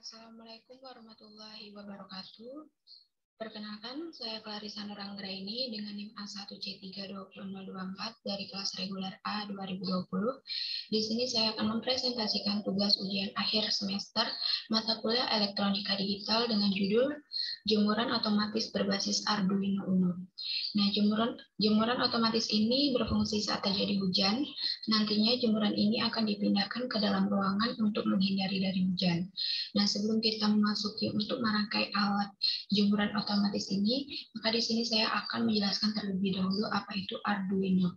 Assalamualaikum warahmatullahi wabarakatuh. Perkenalkan, saya Clarissa Nuranggraini dengan NIM A1C32024 dari kelas reguler A 2020. Di sini saya akan mempresentasikan tugas ujian akhir semester mata kuliah elektronika digital dengan judul Jemuran Otomatis Berbasis Arduino Uno. Nah, jemuran otomatis ini berfungsi saat terjadi hujan. Nantinya jemuran ini akan dipindahkan ke dalam ruangan untuk menghindari dari hujan. Nah, sebelum kita memasuki untuk merangkai alat jemuran otomatis ini, maka di sini saya akan menjelaskan terlebih dahulu apa itu Arduino.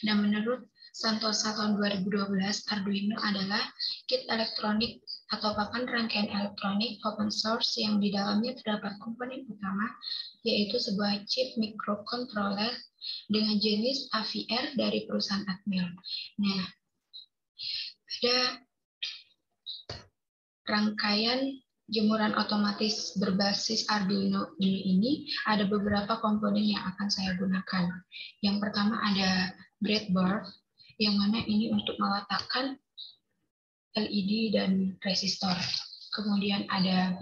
Nah, menurut Santosa tahun 2012, Arduino adalah kit elektronik atau papan rangkaian elektronik open source yang di dalamnya terdapat komponen utama, yaitu sebuah chip microcontroller dengan jenis AVR dari perusahaan Atmel. Nah, ada rangkaian jemuran otomatis berbasis Arduino ini ada beberapa komponen yang akan saya gunakan. Yang pertama ada breadboard, yang mana ini untuk meletakkan LED dan resistor. Kemudian ada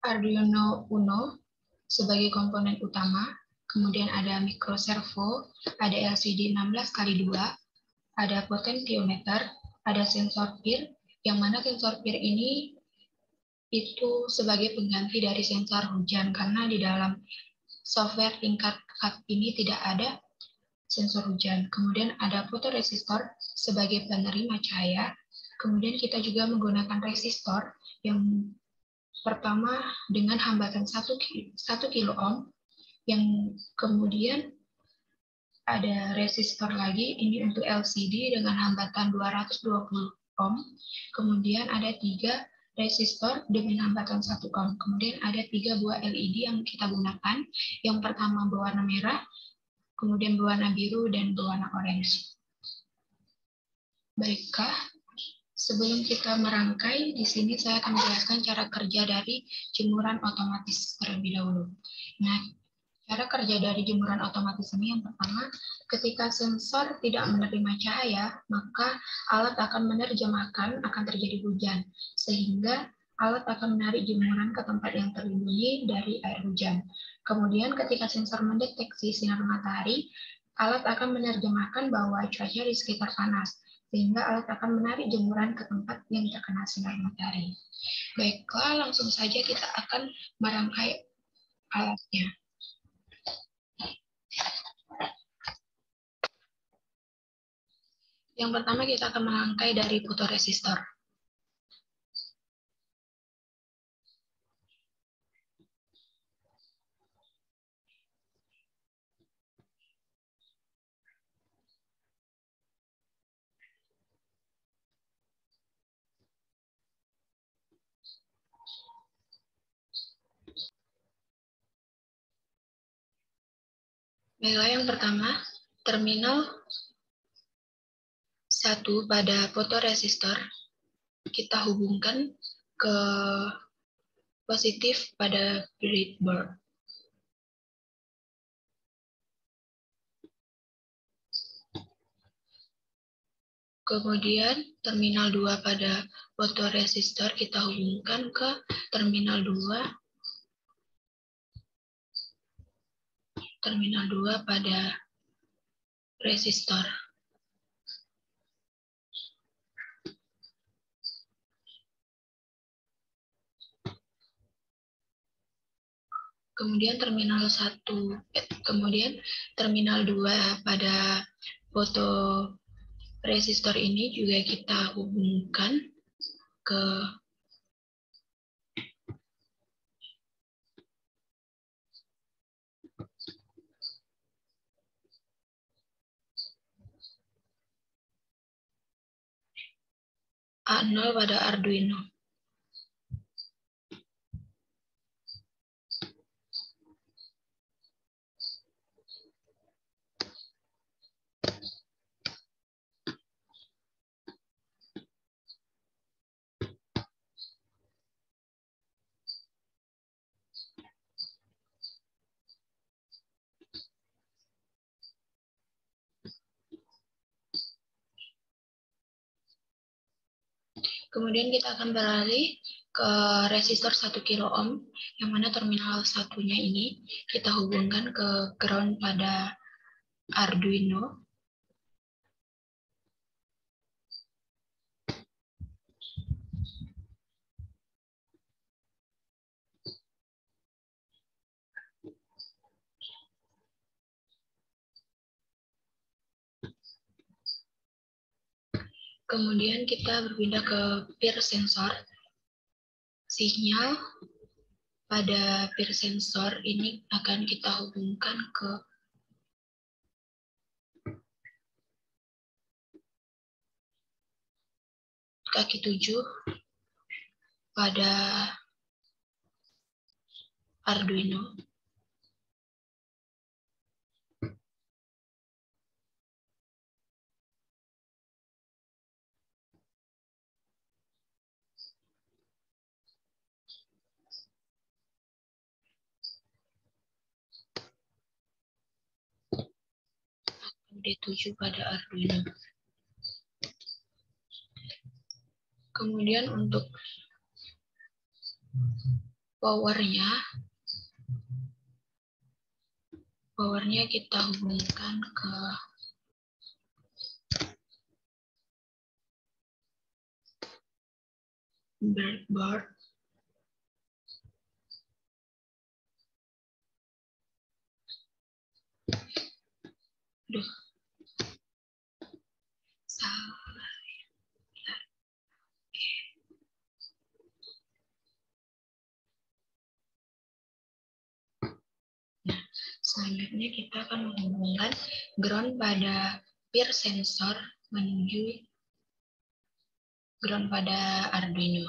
Arduino Uno sebagai komponen utama. Kemudian ada microservo, ada LCD 16x2, ada potentiometer, ada sensor peer, yang mana sensor peer ini itu sebagai pengganti dari sensor hujan karena di dalam software tingkat ini tidak ada sensor hujan. Kemudian ada fotoresistor sebagai penerima cahaya. Kemudian kita juga menggunakan resistor yang pertama dengan hambatan 1 kilo ohm, yang kemudian ada resistor lagi, ini untuk LCD dengan hambatan 220 ohm. Kemudian ada 3 resistor dengan hambatan 1 ohm. Kemudian ada 3 buah LED yang kita gunakan. Yang pertama berwarna merah, kemudian berwarna biru, dan berwarna orange. Baiklah, sebelum kita merangkai, di sini saya akan menjelaskan cara kerja dari jemuran otomatis terlebih dahulu. Nah, cara kerja dari jemuran otomatis ini yang pertama, ketika sensor tidak menerima cahaya, maka alat akan menerjemahkan akan terjadi hujan, sehingga alat akan menarik jemuran ke tempat yang terlindungi dari air hujan. Kemudian ketika sensor mendeteksi sinar matahari, alat akan menerjemahkan bahwa cuaca di sekitar panas, sehingga alat akan menarik jemuran ke tempat yang terkena sinar matahari. Baiklah, langsung saja kita akan merangkai alatnya. Yang pertama kita akan merangkai dari fotoresistor. Baiklah, yang pertama, terminal 1 pada fotoresistor kita hubungkan ke positif pada breadboard. Kemudian terminal 2 pada fotoresistor kita hubungkan ke terminal 2 pada resistor. Kemudian terminal 2 pada fotoresistor ini juga kita hubungkan ke A0 pada Arduino. Kemudian kita akan beralih ke resistor 1 kilo ohm, yang mana terminal satunya ini kita hubungkan ke ground pada Arduino. Kemudian kita berpindah ke peer sensor. Sinyal pada peer sensor ini akan kita hubungkan ke kaki 7 pada Arduino. D7 pada Arduino. Kemudian untuk powernya kita hubungkan ke breadboard. Aduh, salah. Nah, selanjutnya kita akan menghubungkan ground pada peer sensor menuju ground pada Arduino.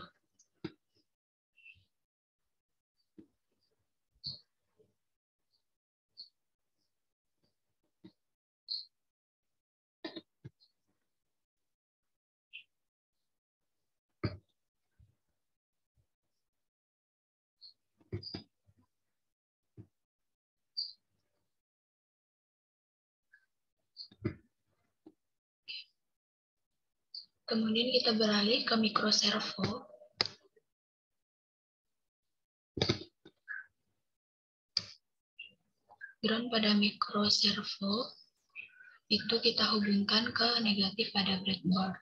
Kemudian kita beralih ke microservo. Ground pada microservo itu kita hubungkan ke negatif pada breadboard.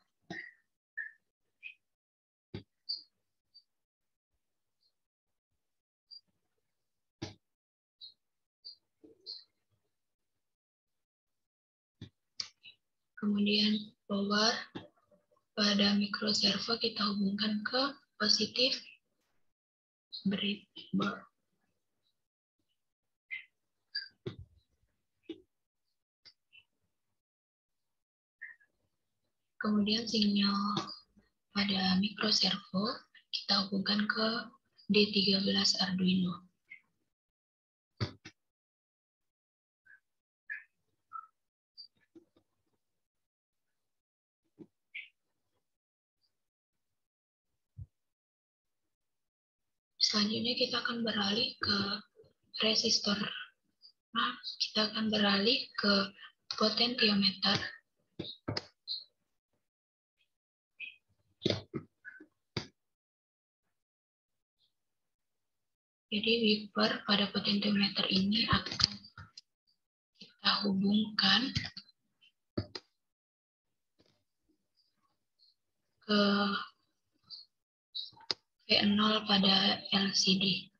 Kemudian power pada microservo kita hubungkan ke positif breadboard. Kemudian sinyal pada microservo kita hubungkan ke D13 Arduino. Selanjutnya kita akan beralih ke resistor. Kita akan beralih ke potentiometer. Jadi wiper pada potentiometer ini akan kita hubungkan ke V0 pada LCD.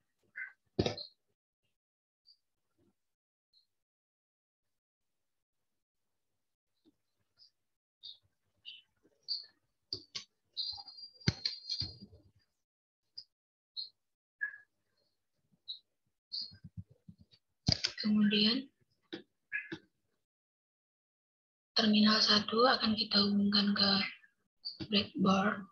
Kemudian terminal 1 akan kita hubungkan ke breadboard.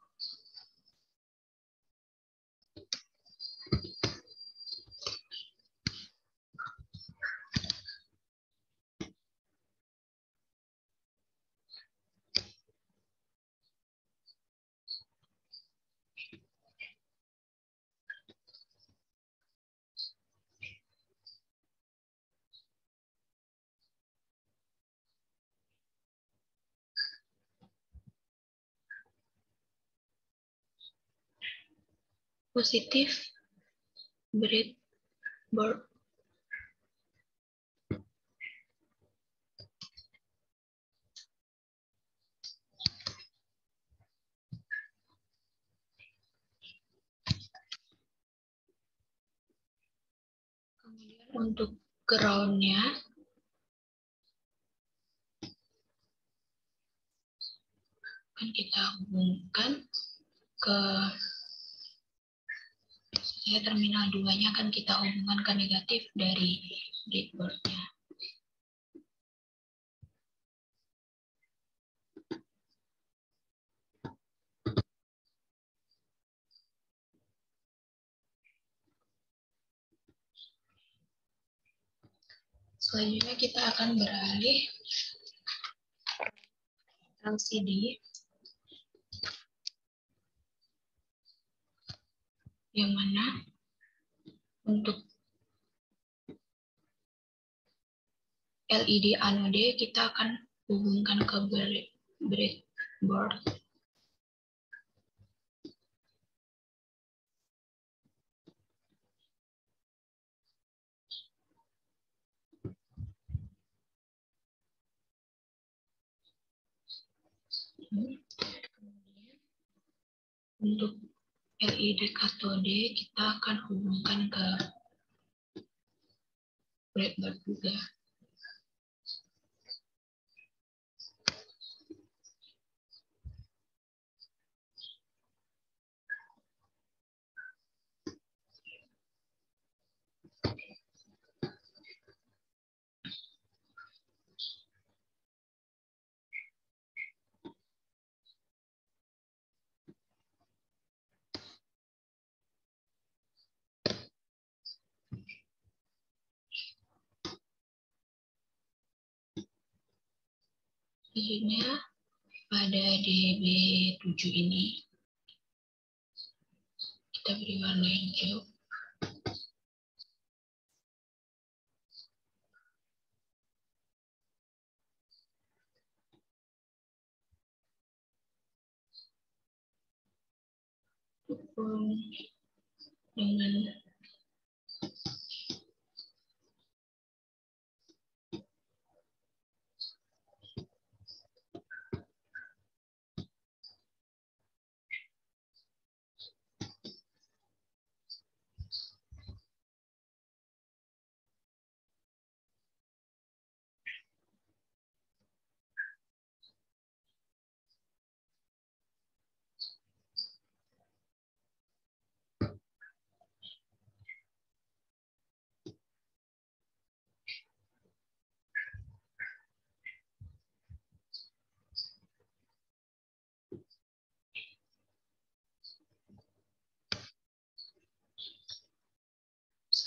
positif breadboard. Kemudian untuk ground-nya akan kita hubungkan ke terminal 2-nya akan kita hubungkan ke negatif dari breadboard-nya. Selanjutnya kita akan beralih LCD yang mana untuk LED anode kita akan hubungkan ke breadboard. Kemudian untuk LED katode kita akan hubungkan ke breadboard juga. Selanjutnya pada DB7 ini kita beri warna hijau. Dengan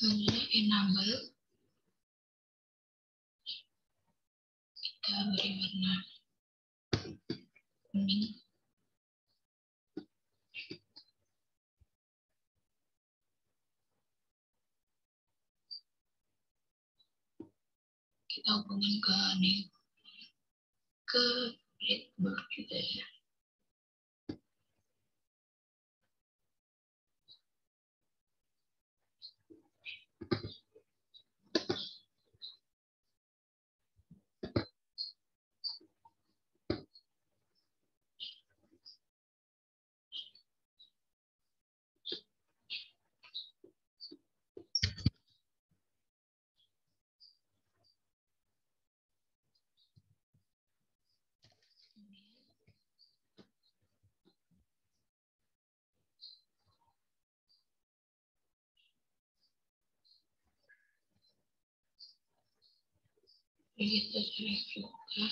selanjutnya enable kita beri warna kuning. Kita hubungkan ke breadboard juga ya. Begitu juga.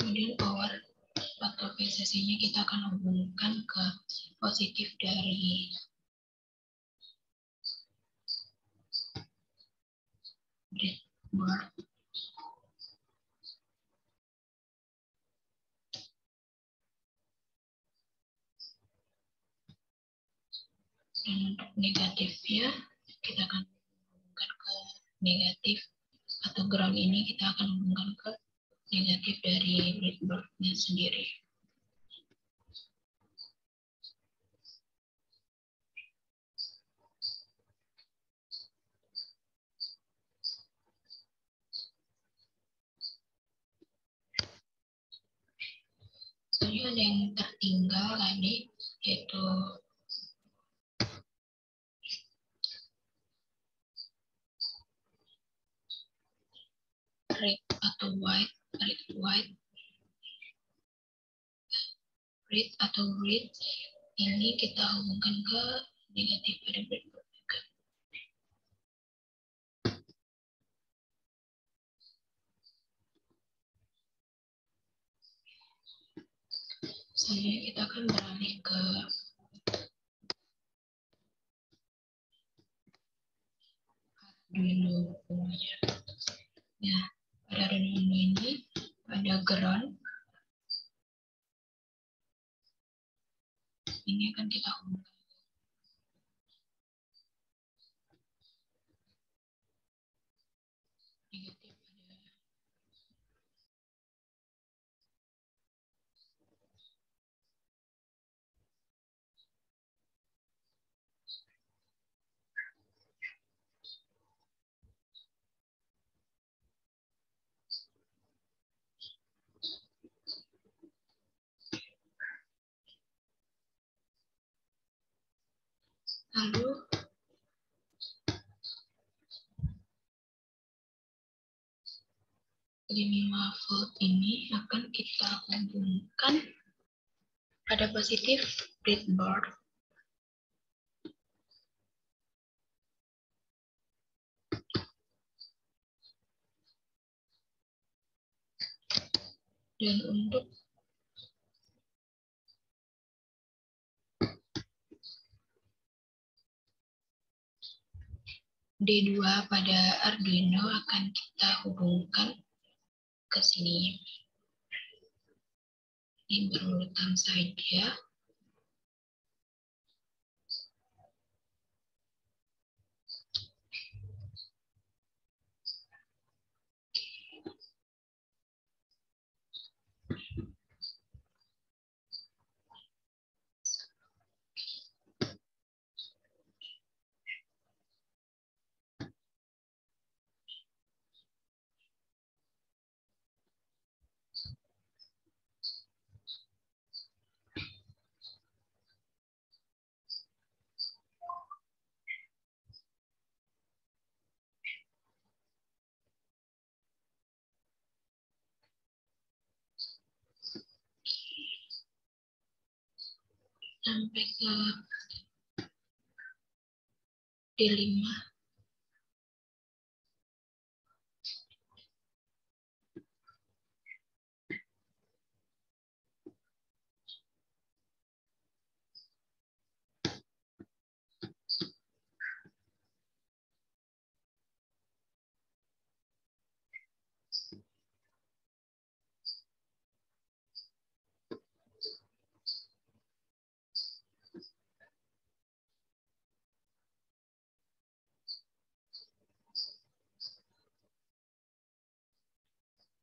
Kemudian power atau PCC-nya kita akan hubungkan ke positif dari breadboard. negatifnya kita akan hubungkan ke negatif, atau ground ini kita akan hubungkan ke negatif dari breadboard-nya sendiri. Soalnya ada yang tertinggal tadi, yaitu red atau white, red atau red ini kita hubungkan ke negatif pada breadboard juga. Selanjutnya kita akan beralih ke Arduino Uno-nya. Nah, pada Arduino ini ada ground. Ini akan kita hubungkan. Negatif pada lalu di 5 volt ini akan kita hubungkan pada positif breadboard. Dan untuk D2 pada Arduino akan kita hubungkan ke sini. Ini berurutan saja. Sampai ke D5.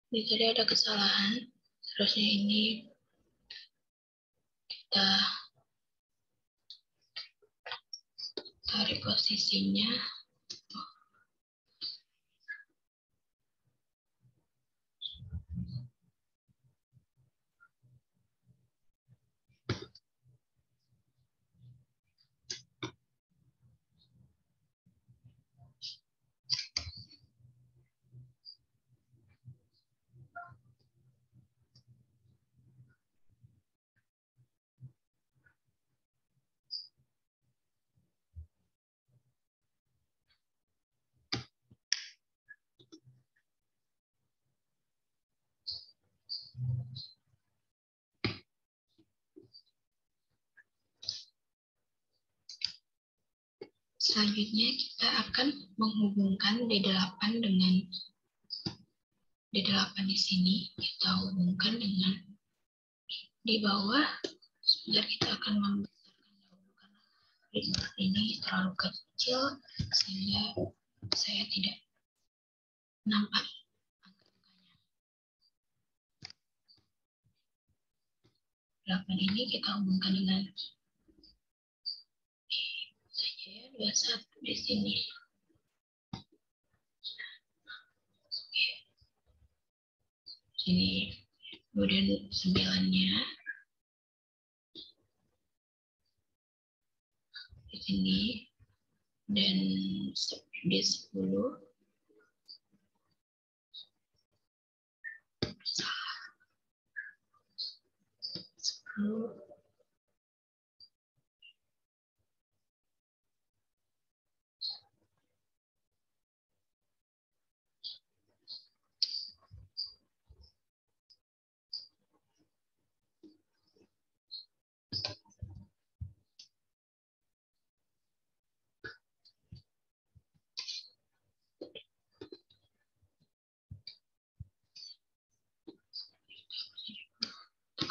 Ini tadi ada kesalahan. Seharusnya ini kita tarik posisinya. Selanjutnya kita akan menghubungkan D8 dengan D8 di sini. Kita hubungkan dengan di bawah. Sebentar, kita akan membesarkan dahulu karena Flipboard ini terlalu kecil sehingga saya tidak nampak angka-angkanya. 8 ini kita hubungkan dengan 21 di sini. Sini, kemudian 9-nya di sini, dan di 10 10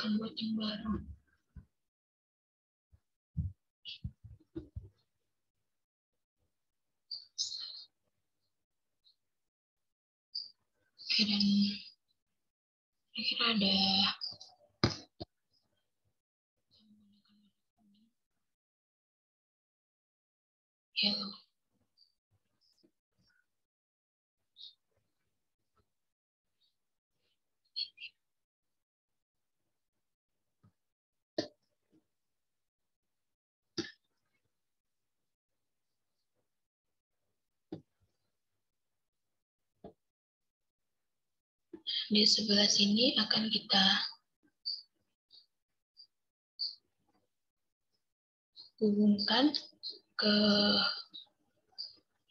akan buat yang baru. Oke, dan kira-kira ada yellow. Di sebelah sini akan kita hubungkan ke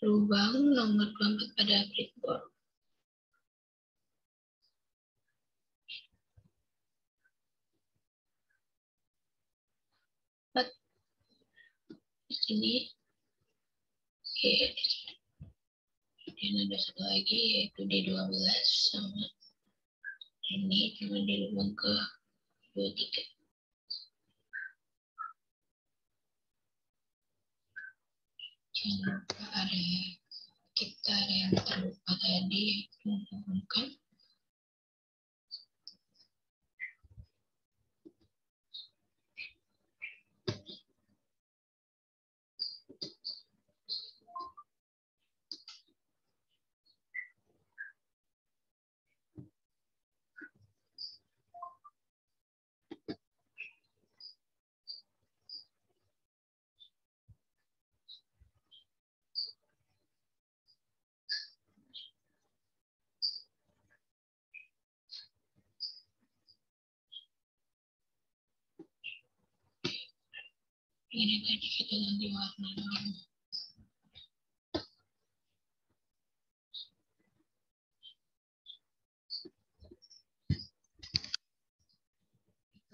lubang nomor 24 pada breadboard. Di sini, oke, dan ada satu lagi yaitu D12 sama ini cuma di lubang ke 23. Jangan lupa kita ada yang terlupa tadi yaitu menghubungkan ini tadi kita ganti warna dulu.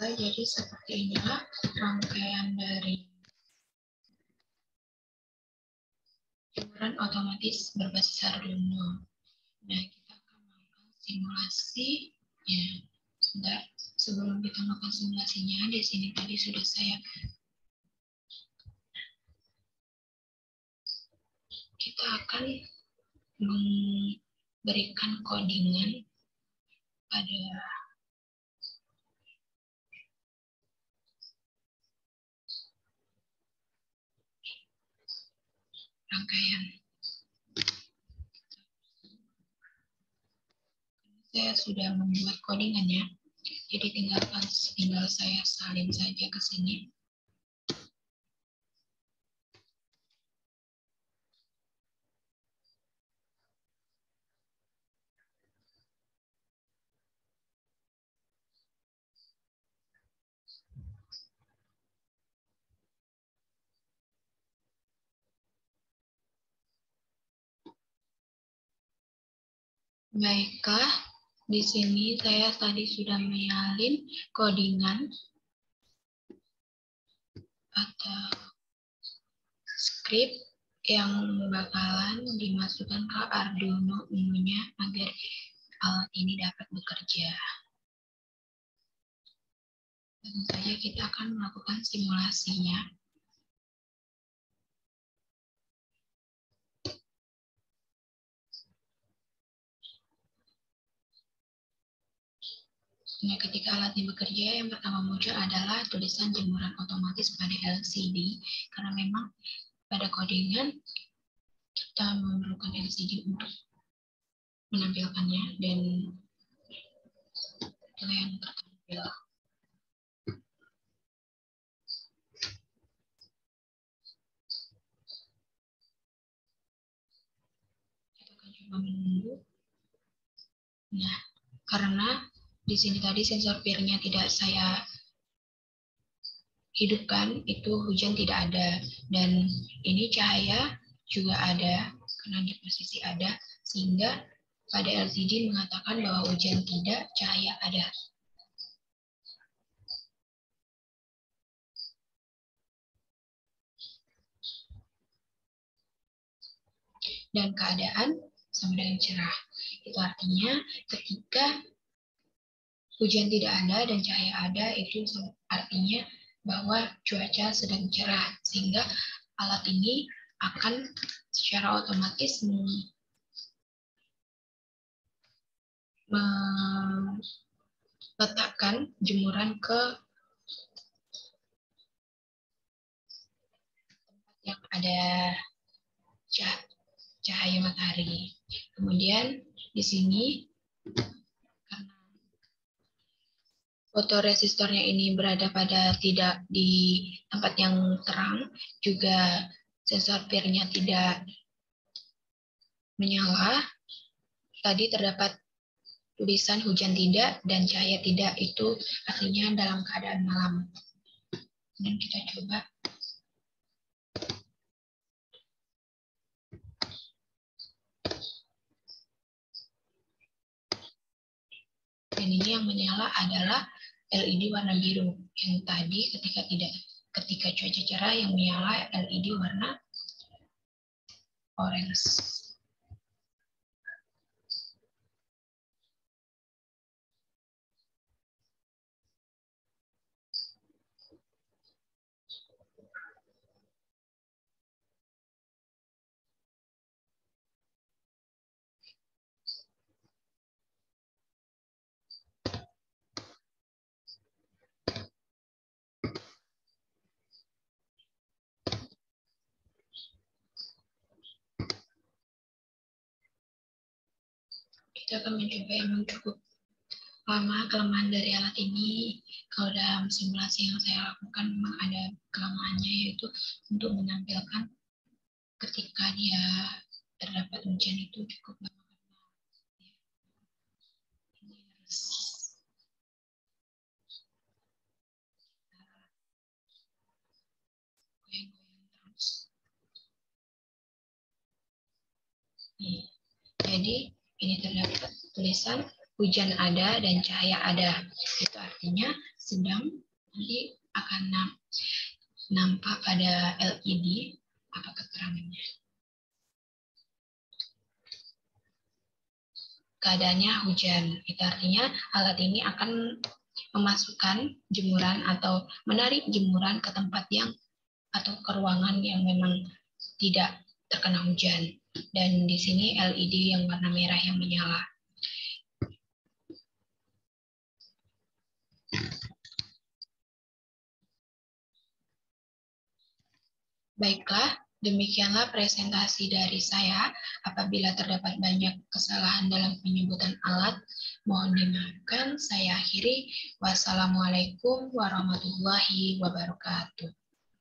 Jadi seperti inilah rangkaian dari hiburan otomatis berbasis Arduino. Nah, kita akan melakukan simulasinya. Sebentar, sebelum kita melakukan simulasinya, di sini tadi sudah kita akan memberikan codingan pada rangkaian. Saya sudah membuat codingannya, jadi tinggal saya salin saja ke sini. Baiklah, di sini saya tadi sudah menyalin codingan atau script yang bakalan dimasukkan ke Arduino Uno-nya agar alat ini dapat bekerja. Tentu saja kita akan melakukan simulasinya. Nah, ketika alatnya bekerja, yang pertama muncul adalah tulisan jemuran otomatis pada LCD, karena memang pada codingan kita memerlukan LCD untuk menampilkannya, dan itulah yang tertampil. Kita akan coba menunggu. Nah, karena di sini tadi sensor peer-nya tidak saya hidupkan, itu hujan tidak ada, dan ini cahaya juga ada karena di posisi ada, sehingga pada LCD mengatakan bahwa hujan tidak, cahaya ada. Dan keadaan sama dengan cerah. Itu artinya ketika hujan tidak ada dan cahaya ada, itu artinya bahwa cuaca sedang cerah, sehingga alat ini akan secara otomatis meletakkan jemuran ke tempat yang ada cahaya matahari. Kemudian di sini karena fotoresistornya ini berada pada tidak di tempat yang terang, juga sensor peer-nya tidak menyala. Tadi terdapat tulisan hujan tidak dan cahaya tidak, itu artinya dalam keadaan malam. Dan kita coba. Dan ini yang menyala adalah LED warna biru. Yang tadi ketika cuaca cerah yang menyala LED warna orange. Kita akan mencoba yang cukup lama kelemahan dari alat ini. Kalau dalam simulasi yang saya lakukan memang ada kelemahannya, yaitu untuk menampilkan ketika dia terdapat hujan itu cukup lama. Ini harus goyang-goyang terus. Nih. Jadi ini terdapat tulisan hujan ada dan cahaya ada. Itu artinya sedang nanti akan nampak pada LED apa keterangannya. Keadaannya hujan. Itu artinya alat ini akan memasukkan jemuran atau menarik jemuran ke tempat yang atau ke ruangan yang memang tidak terkena hujan. Dan di sini LED yang warna merah yang menyala. Baiklah, demikianlah presentasi dari saya. Apabila terdapat banyak kesalahan dalam penyebutan alat, mohon dimaafkan. Saya akhiri. Wassalamualaikum warahmatullahi wabarakatuh.